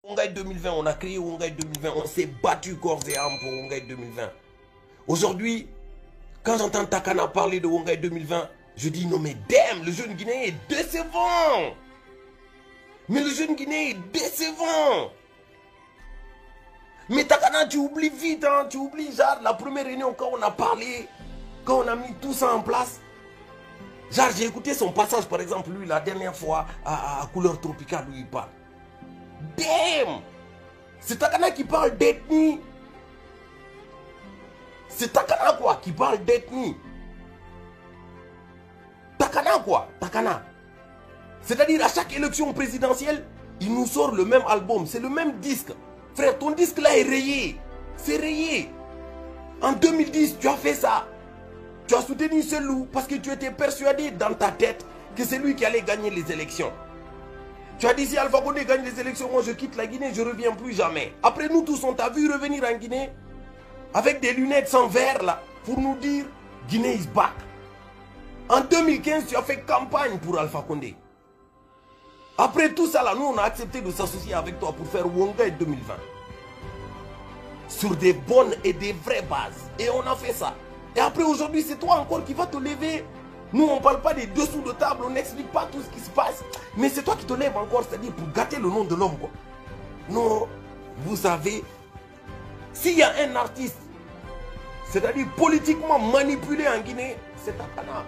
Wongai 2020, on a créé Wongai 2020, on s'est battu corps et âme pour Wongai 2020. Aujourd'hui, quand j'entends Takana parler de Wongai 2020, je dis non mais damn, le jeune Guinéen est décevant. Mais le jeune Guinéen est décevant. Mais Takana, tu oublies vite, hein, tu oublies genre la première réunion quand on a parlé, quand on a mis tout ça en place. Genre j'ai écouté son passage par exemple, lui la dernière fois à Couleur Tropicale où il parle. Damn! C'est Takana qui parle d'ethnie. C'est Takana quoi qui parle d'ethnie. Takana quoi? Takana. C'est-à-dire à chaque élection présidentielle, il nous sort le même album, c'est le même disque. Frère, ton disque là est rayé. C'est rayé. En 2010, tu as fait ça. Tu as soutenu ce loup parce que tu étais persuadé dans ta tête que c'est lui qui allait gagner les élections. Tu as dit si Alpha Condé gagne les élections, moi je quitte la Guinée, je ne reviens plus jamais. Après nous tous, on t'a vu revenir en Guinée avec des lunettes sans verre là pour nous dire Guinée is back. En 2015, tu as fait campagne pour Alpha Condé. Après tout ça là, nous on a accepté de s'associer avec toi pour faire Wongai 2020. Sur des bonnes et des vraies bases. Et on a fait ça. Et après aujourd'hui, c'est toi encore qui vas te lever. Nous, on ne parle pas des dessous de table, on n'explique pas tout ce qui se passe. Mais c'est toi qui te lèves encore, c'est-à-dire pour gâter le nom de l'homme, quoi. Non, vous savez, s'il y a un artiste, c'est-à-dire politiquement manipulé en Guinée, c'est Takana.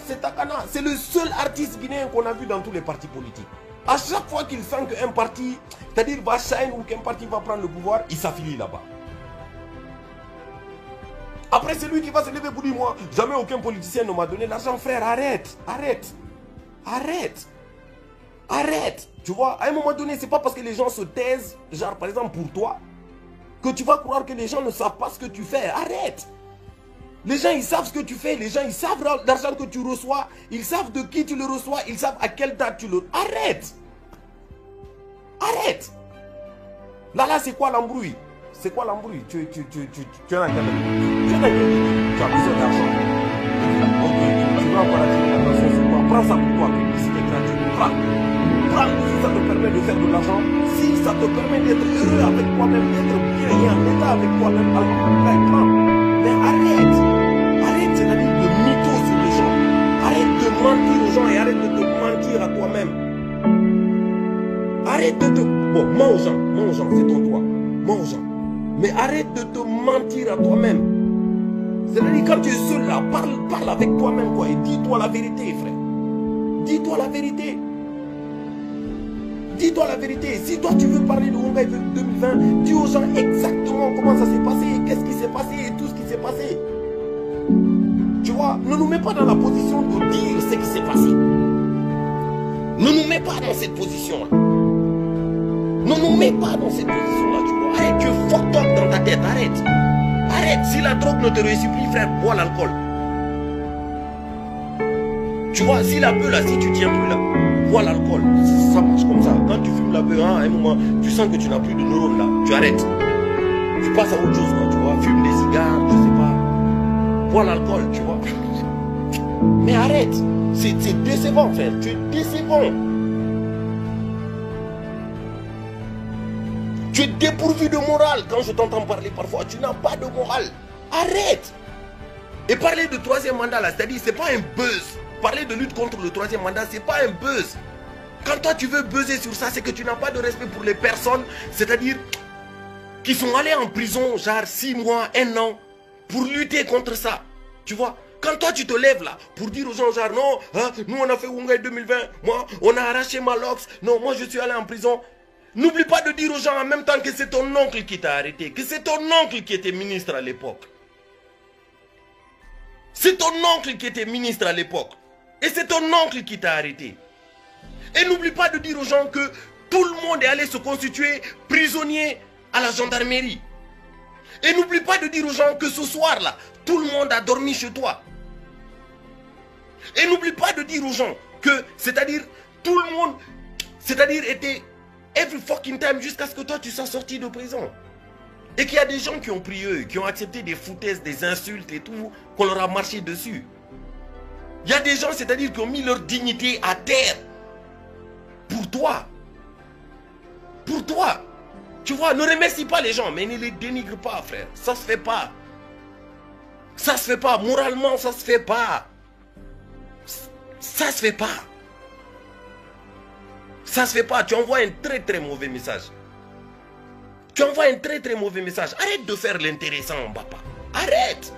C'est Takana. C'est le seul artiste guinéen qu'on a vu dans tous les partis politiques. À chaque fois qu'il sent qu'un parti, c'est-à-dire va shine ou qu'un parti va prendre le pouvoir, il s'affilie là-bas. Après, c'est lui qui va se lever pour dire, moi, jamais aucun politicien ne m'a donné l'argent. Frère, arrête, arrête, arrête, arrête. Tu vois, à un moment donné, c'est pas parce que les gens se taisent, genre par exemple pour toi, que tu vas croire que les gens ne savent pas ce que tu fais. Arrête. Les gens, ils savent ce que tu fais. Les gens, ils savent l'argent que tu reçois. Ils savent de qui tu le reçois. Ils savent à quelle date tu le... Arrête. Arrête. Là, c'est quoi l'embrouille? C'est quoi l'embrouille? Tu es dans quel... Tu as besoin d'argent. Ok, tu vas encore attirer l'attention sur toi. Prends ça pour toi, publicité gratuite. Prends. Prends si ça te permet de faire de l'argent. Si ça te permet d'être heureux avec toi-même, d'être bien et en état avec toi-même. Prends. Mais arrête. Arrête, c'est-à-dire de mytho sur les gens. Arrête de mentir aux gens et arrête de te mentir à toi-même. Arrête de te... Bon, mens aux gens, c'est ton droit. Mens aux gens. Mais arrête de te mentir à toi-même. C'est-à-dire quand tu es seul là, parle avec toi-même quoi. Et dis-toi la vérité, frère. Dis-toi la vérité. Dis-toi la vérité. Si toi tu veux parler de Wongai 2020, dis aux gens exactement comment ça s'est passé, qu'est-ce qui s'est passé et tout ce qui s'est passé. Tu vois, ne nous mets pas dans la position de dire ce qui s'est passé. Ne nous mets pas dans cette position-là. Ne nous mets pas dans cette position-là, tu vois. Arrête, tu es fucked up dans ta tête, arrête. Arrête, si la drogue ne te réussit plus, frère, bois l'alcool. Tu vois, si la beuh là, si tu tiens plus là, bois l'alcool. Ça marche comme ça. Quand tu fumes la beuh, hein, à un moment, tu sens que tu n'as plus de neurones là, tu arrêtes. Tu passes à autre chose, quoi, tu vois. Fume des cigares, je sais pas. Bois l'alcool, tu vois. Mais arrête. C'est décevant, frère. Tu es décevant. Tu es dépourvu de morale quand je t'entends parler parfois. Tu n'as pas de morale. Arrête. Et parler de troisième mandat là, c'est-à-dire c'est pas un buzz. Parler de lutte contre le troisième mandat, c'est pas un buzz. Quand toi tu veux buzzer sur ça, c'est que tu n'as pas de respect pour les personnes, c'est-à-dire qui sont allées en prison genre 6 mois, 1 an pour lutter contre ça. Tu vois? Quand toi tu te lèves là pour dire aux gens genre non, hein, nous on a fait Wongai 2020, moi on a arraché ma lox, non moi je suis allé en prison. N'oublie pas de dire aux gens en même temps que c'est ton oncle qui t'a arrêté, que c'est ton oncle qui était ministre à l'époque. C'est ton oncle qui était ministre à l'époque. Et c'est ton oncle qui t'a arrêté. Et n'oublie pas de dire aux gens que tout le monde est allé se constituer prisonnier à la gendarmerie. Et n'oublie pas de dire aux gens que ce soir-là, tout le monde a dormi chez toi. Et n'oublie pas de dire aux gens que, c'est-à-dire, tout le monde, c'est-à-dire, était every fucking time jusqu'à ce que toi tu sois sorti de prison. Et qu'il y a des gens qui ont pris eux, qui ont accepté des foutaises, des insultes et tout, qu'on leur a marché dessus. Il y a des gens, c'est-à-dire, qui ont mis leur dignité à terre. Pour toi. Pour toi. Tu vois, ne remercie pas les gens, mais ne les dénigre pas, frère. Ça se fait pas. Ça se fait pas. Moralement, ça se fait pas. Ça se fait pas. Ça se fait pas. Tu envoies un très très mauvais message. Tu envoies un très très mauvais message. Arrête de faire l'intéressant, papa. Arrête.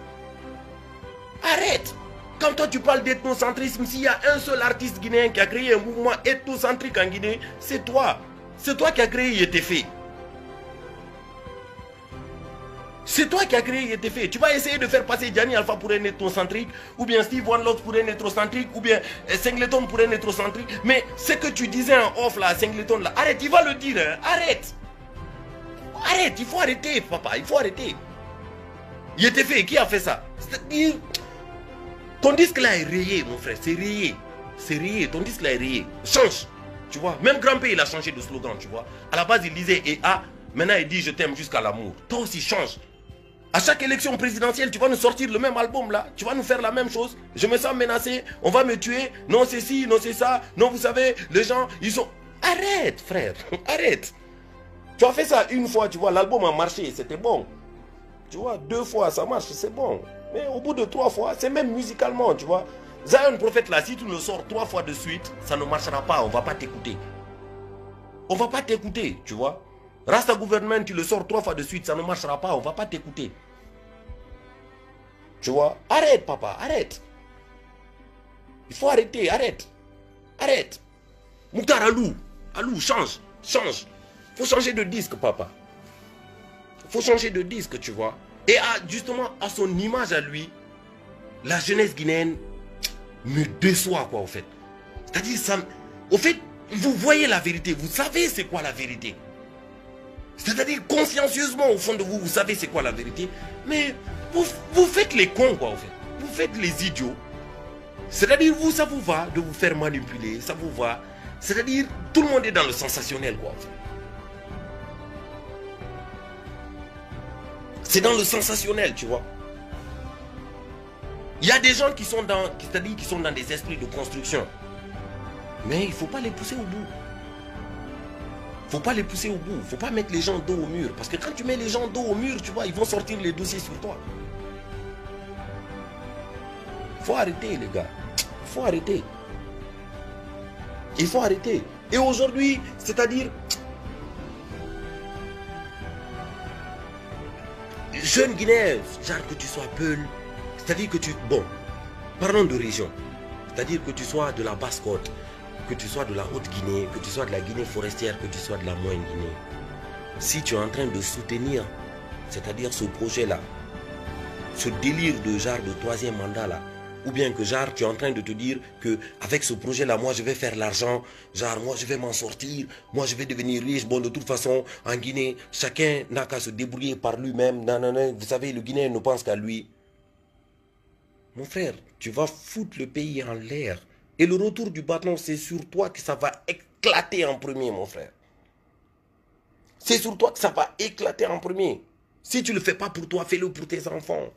Arrête. Quand toi tu parles d'ethnocentrisme, s'il y a un seul artiste guinéen qui a créé un mouvement ethnocentrique en Guinée, c'est toi. C'est toi qui as créé YTF. C'est toi qui as créé YTF. Tu vas essayer de faire passer Gianni Alpha pour un ethnocentrique, ou bien Steve One Love pour un ethnocentrique, ou bien Singleton pour un ethnocentrique. Mais ce que tu disais en off là, Singleton là, arrête, il va le dire, hein, arrête. Arrête, il faut arrêter, papa, il faut arrêter. YTF, qui a fait ça? Ton disque là est rayé, mon frère, c'est rayé. C'est rayé, ton disque là est rayé. Change, tu vois. Même Grand P, il a changé de slogan, tu vois. À la base, il disait EA, maintenant il dit je t'aime jusqu'à l'amour. Toi aussi, change. À chaque élection présidentielle, tu vas nous sortir le même album là. Tu vas nous faire la même chose. Je me sens menacé, on va me tuer. Non, c'est ci, non, c'est ça. Non, vous savez, les gens, ils sont... Arrête, frère, arrête. Tu as fait ça une fois, tu vois, l'album a marché, c'était bon. Tu vois, 2 fois, ça marche, c'est bon. Mais au bout de 3 fois, c'est même musicalement, tu vois. Zion Prophète là, si tu le sors 3 fois de suite, ça ne marchera pas, on ne va pas t'écouter. On ne va pas t'écouter, tu vois. Rasta Gouvernement, tu le sors 3 fois de suite, ça ne marchera pas, on ne va pas t'écouter. Tu vois. Arrête, papa, arrête. Il faut arrêter, arrête. Arrête. Mouktar Alou, change, change. Il faut changer de disque, papa. Il faut changer de disque, tu vois. Et justement, à son image à lui, la jeunesse guinéenne me déçoit, quoi, au fait. C'est-à-dire, ça... Au fait, vous voyez la vérité, vous savez c'est quoi la vérité. C'est-à-dire, consciencieusement, au fond de vous, vous savez c'est quoi la vérité. Mais vous faites les cons, quoi, au fait. Vous faites les idiots. C'est-à-dire, vous, ça vous va de vous faire manipuler, ça vous va. C'est-à-dire, tout le monde est dans le sensationnel, quoi, en fait. C'est dans le sensationnel, tu vois. Il y a des gens qui sont dans, c'est-à-dire qui sont dans des esprits de construction. Mais il ne faut pas les pousser au bout. Il ne faut pas les pousser au bout. Il ne faut pas mettre les gens dos au mur. Parce que quand tu mets les gens dos au mur, tu vois, ils vont sortir les dossiers sur toi. Il faut arrêter, les gars. Il faut arrêter. Il faut arrêter. Et aujourd'hui, c'est-à-dire... Jeune Guinéen, genre que tu sois Peul, c'est-à-dire que tu... Bon, parlons de région. C'est-à-dire que tu sois de la Basse-Côte, que tu sois de la Haute-Guinée, que tu sois de la Guinée forestière, que tu sois de la Moyenne-Guinée. Si tu es en train de soutenir, c'est-à-dire ce projet-là, ce délire de genre de 3e mandat là, ou bien que genre tu es en train de te dire que avec ce projet-là, moi je vais faire l'argent, genre moi je vais m'en sortir, moi je vais devenir riche. Bon, de toute façon, en Guinée, chacun n'a qu'à se débrouiller par lui-même. Non, non, non, vous savez, le Guinéen ne pense qu'à lui. Mon frère, tu vas foutre le pays en l'air. Et le retour du bâton, c'est sur toi que ça va éclater en premier, mon frère. C'est sur toi que ça va éclater en premier. Si tu ne le fais pas pour toi, fais-le pour tes enfants.